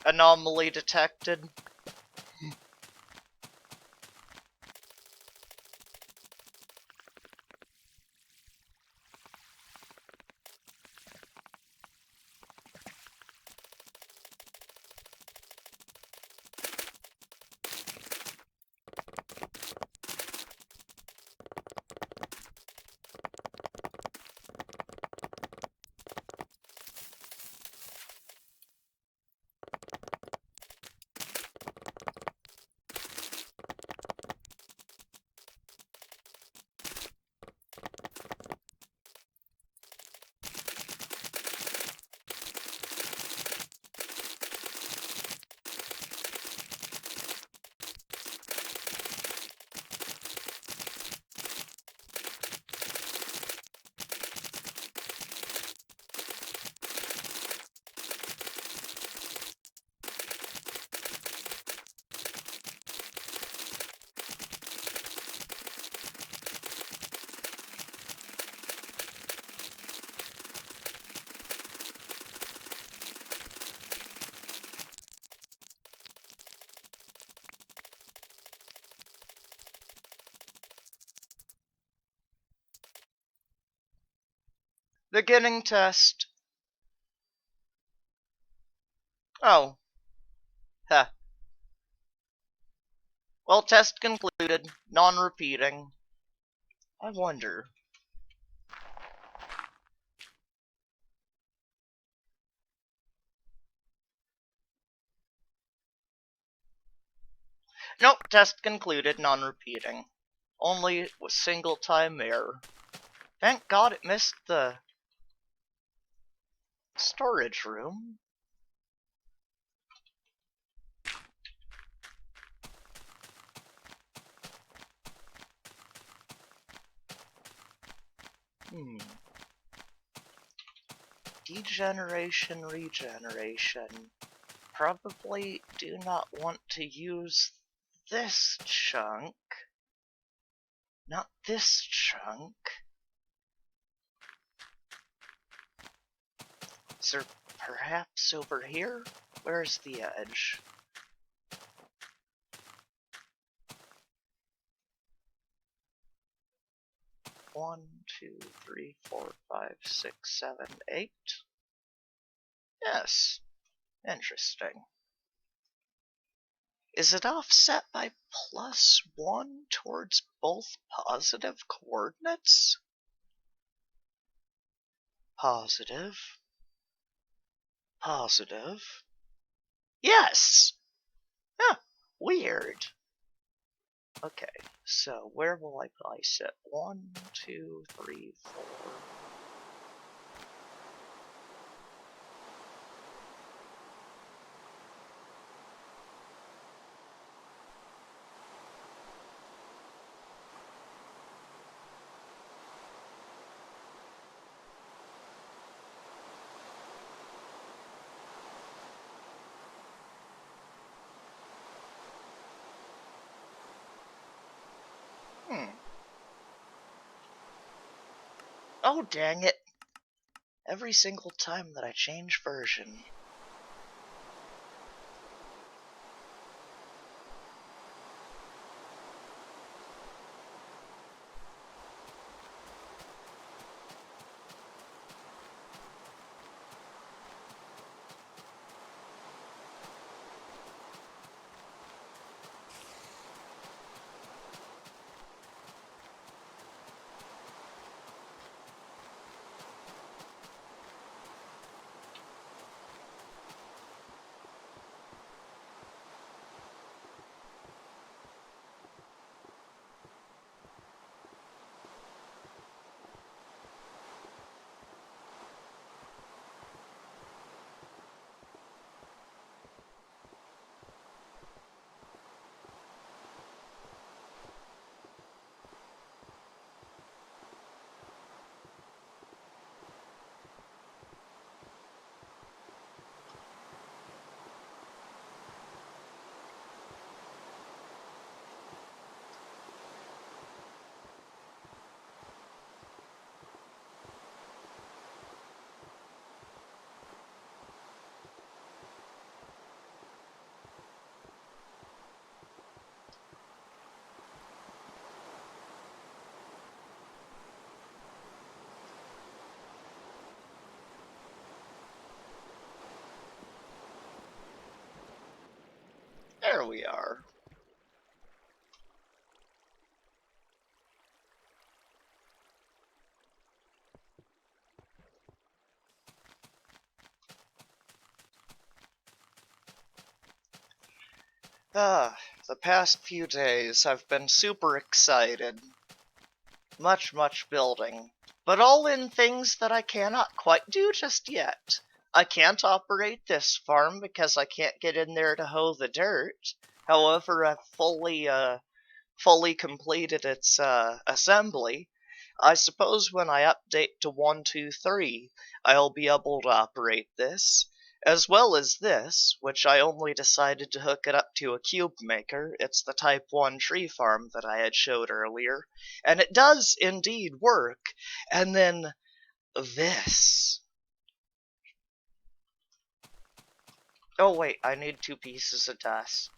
Anomaly detected. Beginning test. Oh. Huh. Well, test concluded. Non-repeating. I wonder. Nope, test concluded. Non-repeating. Only a single time error. Thank God it missed the storage room. Degeneration, regeneration. Probably do not want to use this chunk. Not this chunk. Is there perhaps over here? Where's the edge? One, two, three, four, five, six, seven, 8. Yes. Interesting. Is it offset by +1 towards both positive coordinates? Positive. Positive. Yes! Huh. Weird. Okay, so where will I place it? 1, 2, 3, 4. Oh, dang it. Every single time that I change version. There we are. The past few days I've been super excited. Much building. But all in things that I cannot quite do just yet. I can't operate this farm because I can't get in there to hoe the dirt. However, I've fully completed its assembly. I suppose when I update to 1.2.3, I'll be able to operate this, as well as this, which I only decided to hook it up to a cube maker. It's the Type 1 tree farm that I had showed earlier, and it does indeed work. And then this. Oh wait, I need 2 pieces of dust.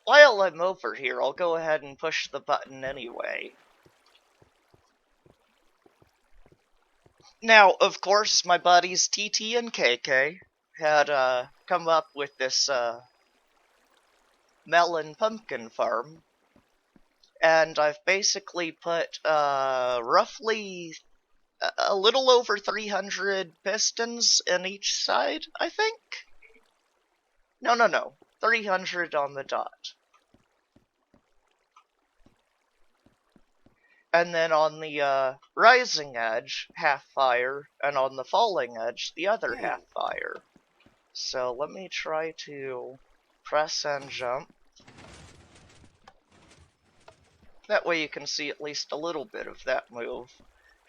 While I'm over here, I'll go ahead and push the button anyway. Now, of course, my buddies TT and KK had come up with this melon pumpkin farm, and I've basically put roughly a little over 300 pistons in each side, I think? No. 300 on the dot. And then on the rising edge, half fire, and on the falling edge, the other half fire. So let me try to press and jump. That way you can see at least a little bit of that move.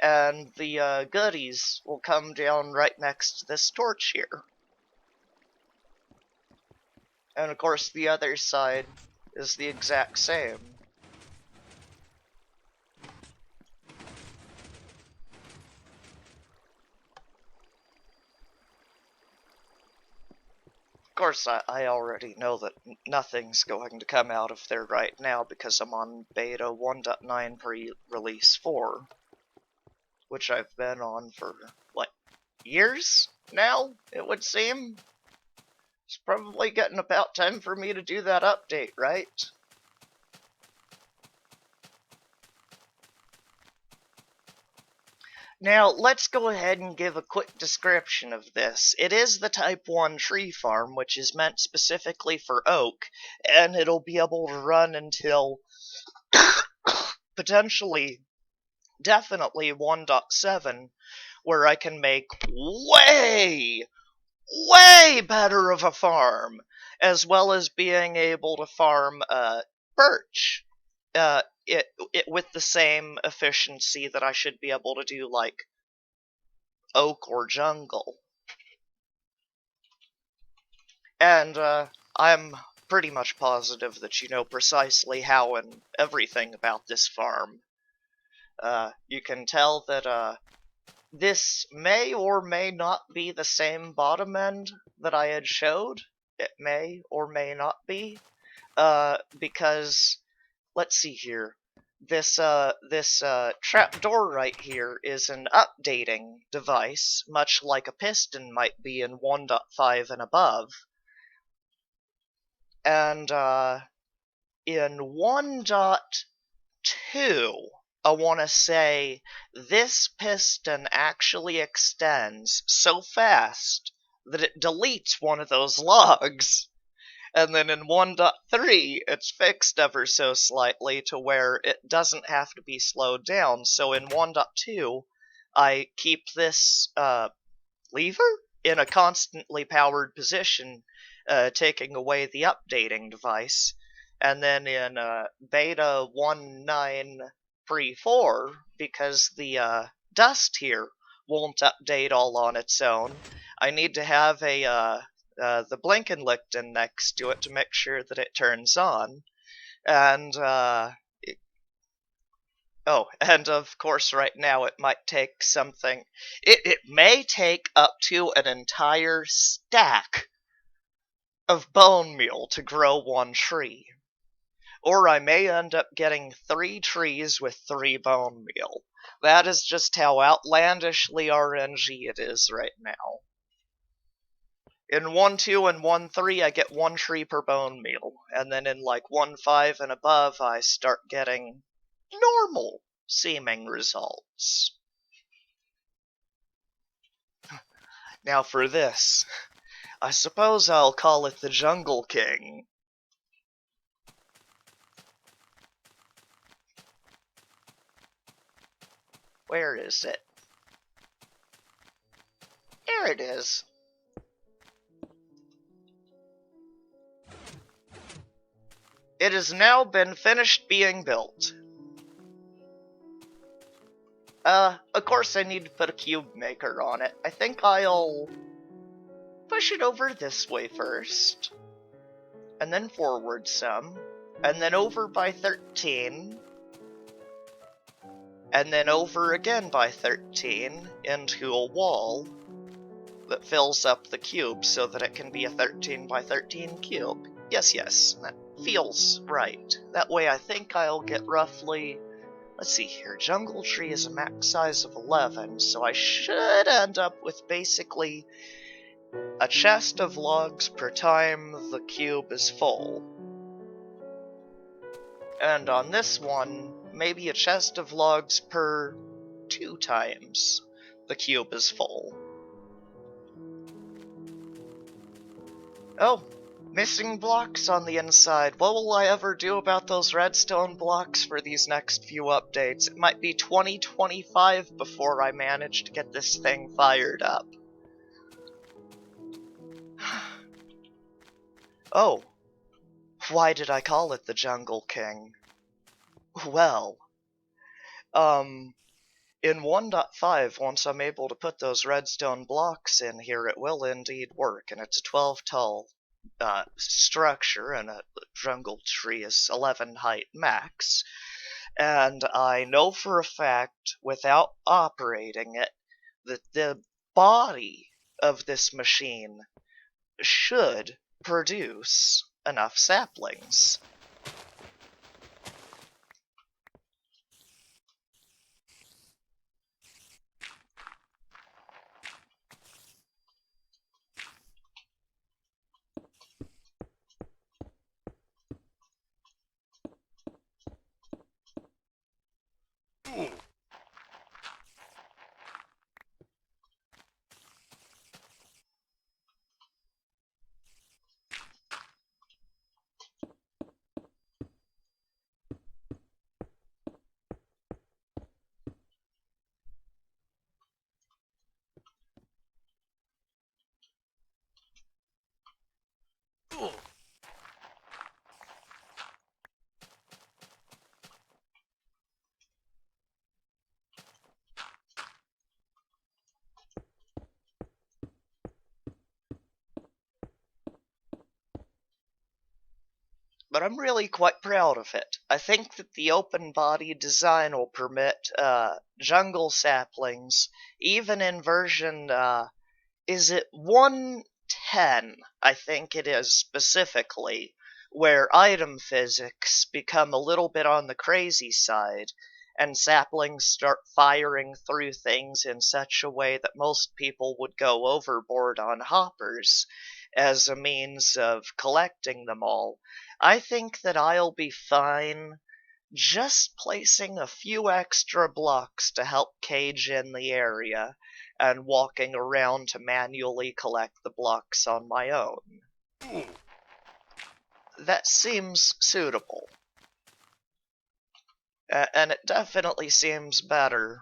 And the goodies will come down right next to this torch here. And of course the other side is the exact same. Of course, I already know that nothing's going to come out of there right now because I'm on beta 1.9 pre-release 4, which I've been on for, what, years now, it would seem? It's probably getting about time for me to do that update, right? Now, let's go ahead and give a quick description of this. It is the Type 1 tree farm, which is meant specifically for oak, and it'll be able to run until potentially, definitely 1.7, where I can make way better of a farm, as well as being able to farm birch. It with the same efficiency that I should be able to do like oak or jungle. And I'm pretty much positive that you know precisely how and everything about this farm. You can tell that this may or may not be the same bottom end that I had showed. It may or may not be. Because let's see here. This trapdoor right here is an updating device, much like a piston might be in 1.5 and above. And in 1.2, I want to say this piston actually extends so fast that it deletes one of those logs. And then in 1.3, it's fixed ever so slightly to where it doesn't have to be slowed down. So in 1.2, I keep this lever in a constantly powered position, taking away the updating device. And then in beta 1.9 pre-4, because the dust here won't update all on its own, I need to have the Blinkenlichten next to it to make sure that it turns on. And Oh, and of course right now it might take something. It may take up to an entire stack of bone meal to grow one tree. Or I may end up getting 3 trees with 3 bone meal. That is just how outlandishly RNG it is right now. In 1.2 and 1.3, I get 1 tree per bone meal, and then in like 1.5 and above, I start getting normal seeming results. Now for this, I suppose I'll call it the Jungle King. Where is it? There it is. It has now been finished being built. Of course I need to put a cube maker on it. I think I'll push it over this way first, and then forward some, and then over by 13, and then over again by 13 into a wall that fills up the cube so that it can be a 13 by 13 cube. Yes, that feels right. That way I think I'll get roughly, let's see here, Jungle Tree is a max size of 11, so I should end up with basically a chest of logs per time the cube is full. And on this one, maybe a chest of logs per 2 times the cube is full. Oh, missing blocks on the inside. What will I ever do about those redstone blocks for these next few updates? It might be 2025 before I manage to get this thing fired up. Oh, why did I call it the Jungle King? Well, in 1.5, once I'm able to put those redstone blocks in here, it will indeed work, and it's a 12 tall structure, and a jungle tree is 11 height max. And I know for a fact, without operating it, that the body of this machine should produce enough saplings. But I'm really quite proud of it. I think that the open body design will permit jungle saplings, even in version, is it 110? I think it is specifically, where item physics become a little bit on the crazy side, and saplings start firing through things in such a way that most people would go overboard on hoppers as a means of collecting them all. I think that I'll be fine just placing a few extra blocks to help cage in the area and walking around to manually collect the blocks on my own. That seems suitable. And it definitely seems better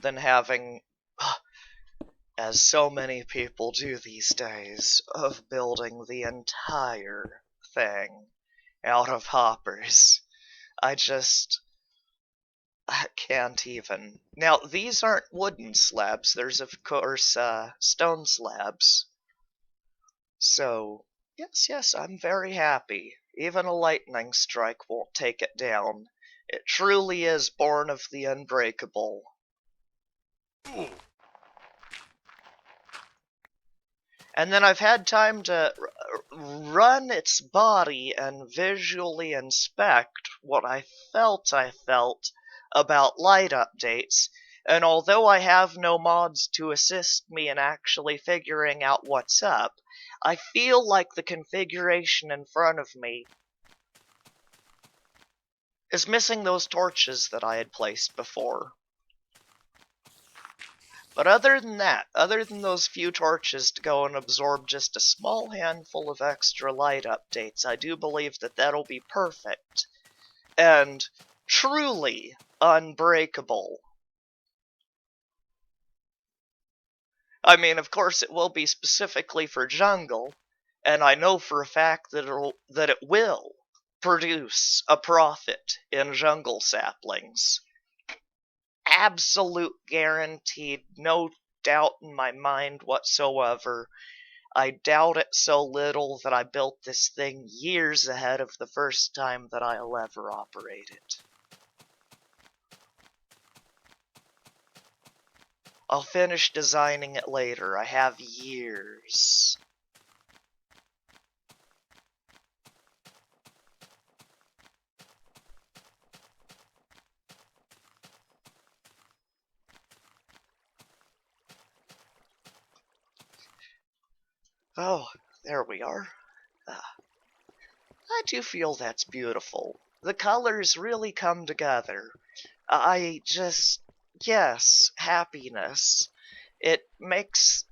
than having, as so many people do these days, of building the entire thing out of hoppers. I can't even. Now, these aren't wooden slabs. There's, of course, stone slabs. So, yes, I'm very happy. Even a lightning strike won't take it down. It truly is born of the unbreakable. And then I've had time to run its body and visually inspect what I felt about light updates, and although I have no mods to assist me in actually figuring out what's up, I feel like the configuration in front of me is missing those torches that I had placed before. But other than that, other than those few torches to go and absorb just a small handful of extra light updates, I do believe that that'll be perfect and truly unbreakable. I mean, of course, it will be specifically for jungle, and I know for a fact that it will produce a profit in jungle saplings. Absolute guaranteed, no doubt in my mind whatsoever. I doubt it so little that I built this thing years ahead of the first time that I'll ever operate it. I'll finish designing it later. I have years. Oh, there we are. I do feel that's beautiful. The colors really come together. Yes, happiness. It makes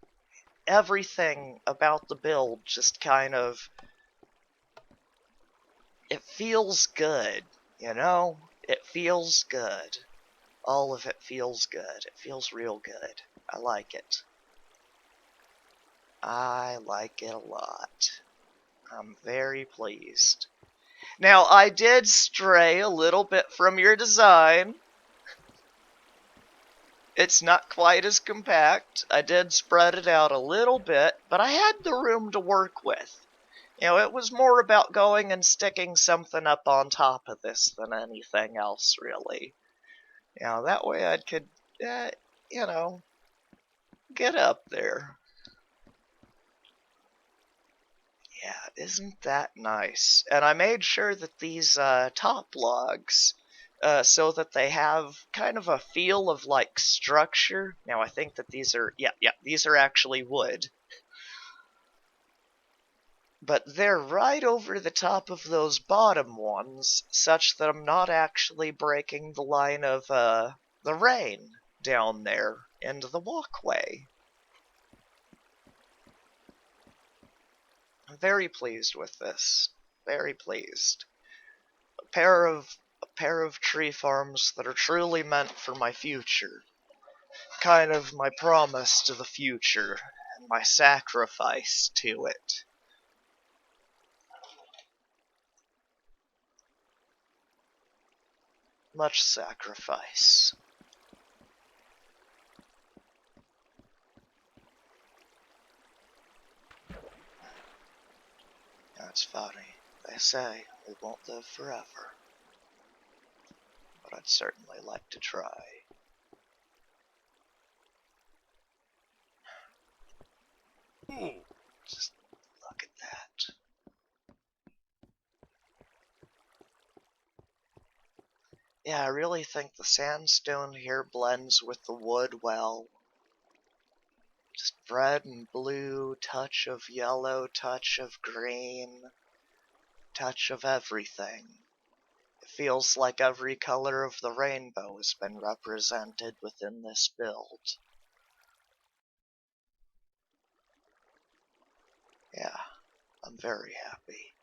everything about the build just kind of, it feels good, you know? It feels good. All of it feels good. It feels real good. I like it. I like it a lot. I'm very pleased. Now, I did stray a little bit from your design. It's not quite as compact. I did spread it out a little bit, but I had the room to work with. You know, it was more about going and sticking something up on top of this than anything else, really. You know, that way I could, you know, get up there. Yeah, isn't that nice? And I made sure that these top logs, so that they have kind of a feel of like structure. Now I think that these are, yeah, these are actually wood. But they're right over the top of those bottom ones, such that I'm not actually breaking the line of the rain down there into the walkway. I'm very pleased with this. Very pleased. A pair of tree farms that are truly meant for my future. Kind of my promise to the future and my sacrifice to it. Much sacrifice. That's funny. They say we won't live forever. But I'd certainly like to try. Just look at that. Yeah, I really think the sandstone here blends with the wood well. Just red and blue, touch of yellow, touch of green, touch of everything. It feels like every color of the rainbow has been represented within this build. Yeah, I'm very happy.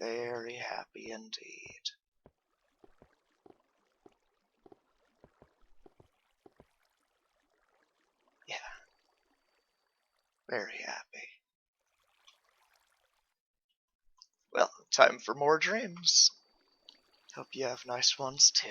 Very happy indeed. Yeah, very happy. Well, time for more dreams. Hope you have nice ones too.